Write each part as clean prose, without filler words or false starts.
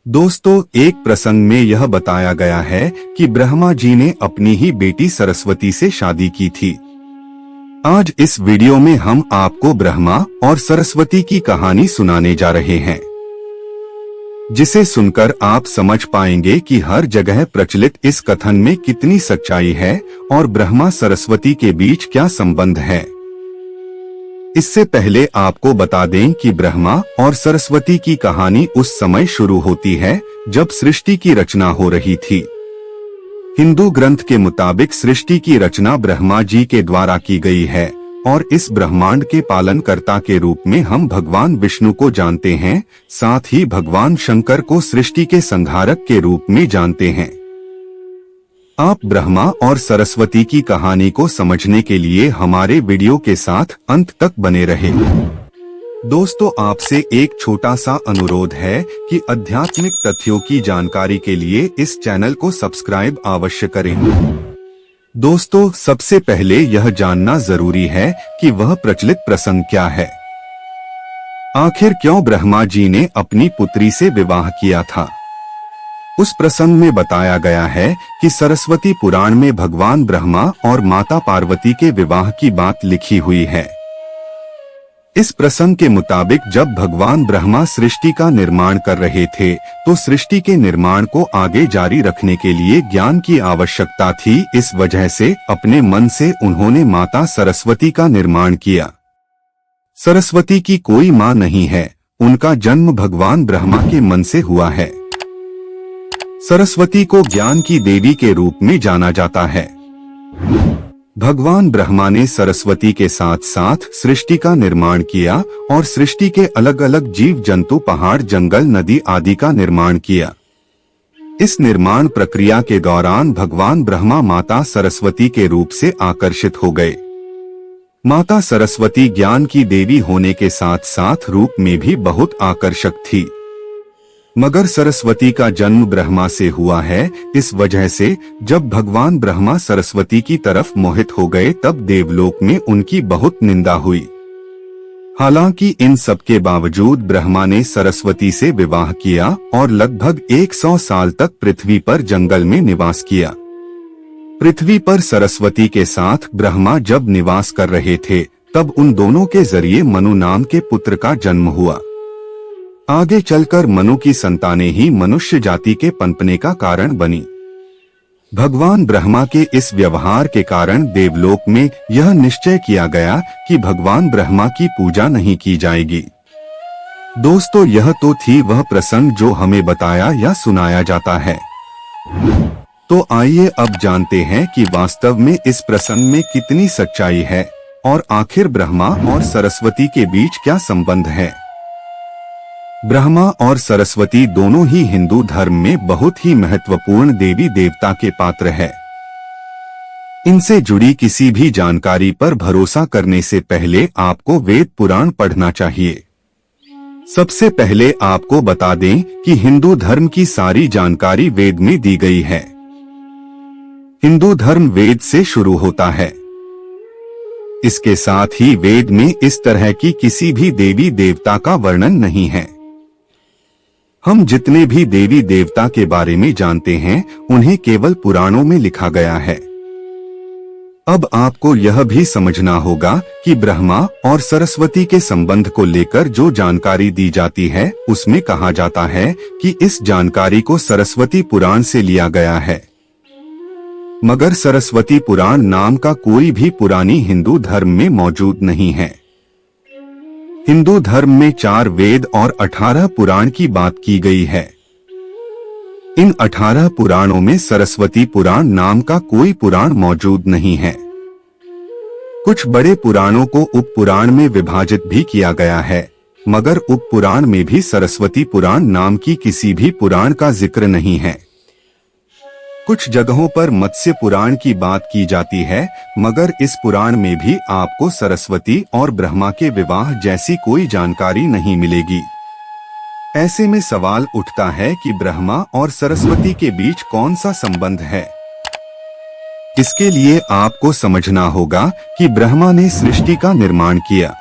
दोस्तों, एक प्रसंग में यह बताया गया है कि ब्रह्मा जी ने अपनी ही बेटी सरस्वती से शादी की थी। आज इस वीडियो में हम आपको ब्रह्मा और सरस्वती की कहानी सुनाने जा रहे हैं, जिसे सुनकर आप समझ पाएंगे कि हर जगह प्रचलित इस कथन में कितनी सच्चाई है और ब्रह्मा सरस्वती के बीच क्या संबंध है। इससे पहले आपको बता दें कि ब्रह्मा और सरस्वती की कहानी उस समय शुरू होती है जब सृष्टि की रचना हो रही थी। हिंदू ग्रंथ के मुताबिक सृष्टि की रचना ब्रह्मा जी के द्वारा की गई है और इस ब्रह्मांड के पालनकर्ता के रूप में हम भगवान विष्णु को जानते हैं, साथ ही भगवान शंकर को सृष्टि के संहारक के रूप में जानते हैं। आप ब्रह्मा और सरस्वती की कहानी को समझने के लिए हमारे वीडियो के साथ अंत तक बने रहें। दोस्तों, आपसे एक छोटा सा अनुरोध है कि आध्यात्मिक तथ्यों की जानकारी के लिए इस चैनल को सब्सक्राइब अवश्य करें। दोस्तों, सबसे पहले यह जानना जरूरी है कि वह प्रचलित प्रसंग क्या है। आखिर क्यों ब्रह्मा जी ने अपनी पुत्री से विवाह किया था। उस प्रसंग में बताया गया है कि सरस्वती पुराण में भगवान ब्रह्मा और माता पार्वती के विवाह की बात लिखी हुई है। इस प्रसंग के मुताबिक जब भगवान ब्रह्मा सृष्टि का निर्माण कर रहे थे तो सृष्टि के निर्माण को आगे जारी रखने के लिए ज्ञान की आवश्यकता थी। इस वजह से अपने मन से उन्होंने माता सरस्वती का निर्माण किया। सरस्वती की कोई मां नहीं है, उनका जन्म भगवान ब्रह्मा के मन से हुआ है। सरस्वती को ज्ञान की देवी के रूप में जाना जाता है। भगवान ब्रह्मा ने सरस्वती के साथ साथ सृष्टि का निर्माण किया और सृष्टि के अलग अलग जीव जंतु, पहाड़, जंगल, नदी आदि का निर्माण किया। इस निर्माण प्रक्रिया के दौरान भगवान ब्रह्मा माता सरस्वती के रूप से आकर्षित हो गए। माता सरस्वती ज्ञान की देवी होने के साथ साथ रूप में भी बहुत आकर्षक थी, मगर सरस्वती का जन्म ब्रह्मा से हुआ है। इस वजह से जब भगवान ब्रह्मा सरस्वती की तरफ मोहित हो गए तब देवलोक में उनकी बहुत निंदा हुई। हालांकि इन सब के बावजूद ब्रह्मा ने सरस्वती से विवाह किया और लगभग 100 साल तक पृथ्वी पर जंगल में निवास किया। पृथ्वी पर सरस्वती के साथ ब्रह्मा जब निवास कर रहे थे तब उन दोनों के जरिए मनु नाम के पुत्र का जन्म हुआ। आगे चलकर मनु की संतानें ही मनुष्य जाति के पनपने का कारण बनी। भगवान ब्रह्मा के इस व्यवहार के कारण देवलोक में यह निश्चय किया गया कि भगवान ब्रह्मा की पूजा नहीं की जाएगी। दोस्तों, यह तो थी वह प्रसंग जो हमें बताया या सुनाया जाता है। तो आइए अब जानते हैं कि वास्तव में इस प्रसंग में कितनी सच्चाई है और आखिर ब्रह्मा और सरस्वती के बीच क्या संबंध है। ब्रह्मा और सरस्वती दोनों ही हिंदू धर्म में बहुत ही महत्वपूर्ण देवी देवता के पात्र है। इनसे जुड़ी किसी भी जानकारी पर भरोसा करने से पहले आपको वेद पुराण पढ़ना चाहिए। सबसे पहले आपको बता दें कि हिंदू धर्म की सारी जानकारी वेद में दी गई है। हिंदू धर्म वेद से शुरू होता है। इसके साथ ही वेद में इस तरह की किसी भी देवी देवता का वर्णन नहीं है। हम जितने भी देवी देवता के बारे में जानते हैं उन्हें केवल पुराणों में लिखा गया है। अब आपको यह भी समझना होगा कि ब्रह्मा और सरस्वती के संबंध को लेकर जो जानकारी दी जाती है उसमें कहा जाता है कि इस जानकारी को सरस्वती पुराण से लिया गया है, मगर सरस्वती पुराण नाम का कोई भी पुरानी हिंदू धर्म में मौजूद नहीं है। हिंदू धर्म में 4 वेद और 18 पुराण की बात की गई है। इन 18 पुराणों में सरस्वती पुराण नाम का कोई पुराण मौजूद नहीं है। कुछ बड़े पुराणों को उप पुराण में विभाजित भी किया गया है, मगर उप पुराण में भी सरस्वती पुराण नाम की किसी भी पुराण का जिक्र नहीं है। कुछ जगहों पर मत्स्य पुराण की बात की जाती है, मगर इस पुराण में भी आपको सरस्वती और ब्रह्मा के विवाह जैसी कोई जानकारी नहीं मिलेगी। ऐसे में सवाल उठता है कि ब्रह्मा और सरस्वती के बीच कौन सा संबंध है। इसके लिए आपको समझना होगा कि ब्रह्मा ने सृष्टि का निर्माण किया।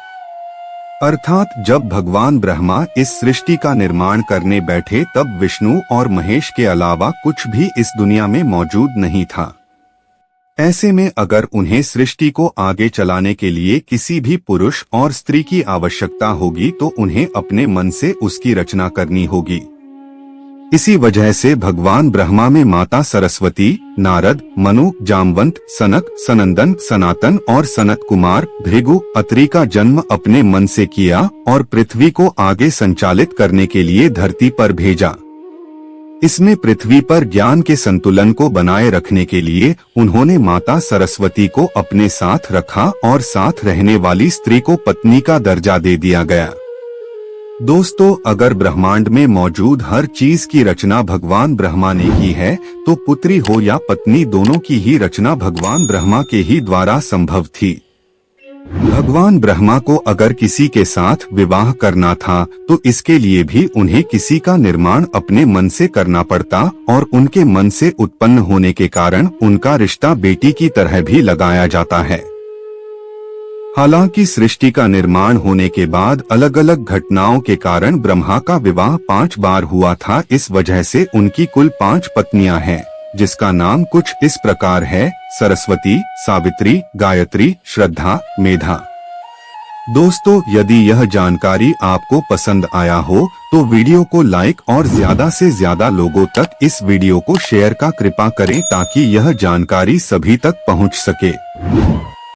अर्थात जब भगवान ब्रह्मा इस सृष्टि का निर्माण करने बैठे तब विष्णु और महेश के अलावा कुछ भी इस दुनिया में मौजूद नहीं था। ऐसे में अगर उन्हें सृष्टि को आगे चलाने के लिए किसी भी पुरुष और स्त्री की आवश्यकता होगी तो उन्हें अपने मन से उसकी रचना करनी होगी। इसी वजह से भगवान ब्रह्मा में माता सरस्वती, नारद, मनु, जामवंत, सनक, सनंदन, सनातन और सनत कुमार, भृगु, अत्रि का जन्म अपने मन से किया और पृथ्वी को आगे संचालित करने के लिए धरती पर भेजा। इसमें पृथ्वी पर ज्ञान के संतुलन को बनाए रखने के लिए उन्होंने माता सरस्वती को अपने साथ रखा और साथ रहने वाली स्त्री को पत्नी का दर्जा दे दिया गया। दोस्तों, अगर ब्रह्मांड में मौजूद हर चीज की रचना भगवान ब्रह्मा ने की है तो पुत्री हो या पत्नी दोनों की ही रचना भगवान ब्रह्मा के ही द्वारा संभव थी। भगवान ब्रह्मा को अगर किसी के साथ विवाह करना था तो इसके लिए भी उन्हें किसी का निर्माण अपने मन से करना पड़ता और उनके मन से उत्पन्न होने के कारण उनका रिश्ता बेटी की तरह भी लगाया जाता है। हालांकि सृष्टि का निर्माण होने के बाद अलग अलग घटनाओं के कारण ब्रह्मा का विवाह 5 बार हुआ था। इस वजह से उनकी कुल 5 पत्नियां हैं, जिसका नाम कुछ इस प्रकार है: सरस्वती, सावित्री, गायत्री, श्रद्धा, मेधा। दोस्तों, यदि यह जानकारी आपको पसंद आया हो तो वीडियो को लाइक और ज्यादा से ज्यादा लोगों तक इस वीडियो को शेयर का कृपा करें ताकि यह जानकारी सभी तक पहुंच सके।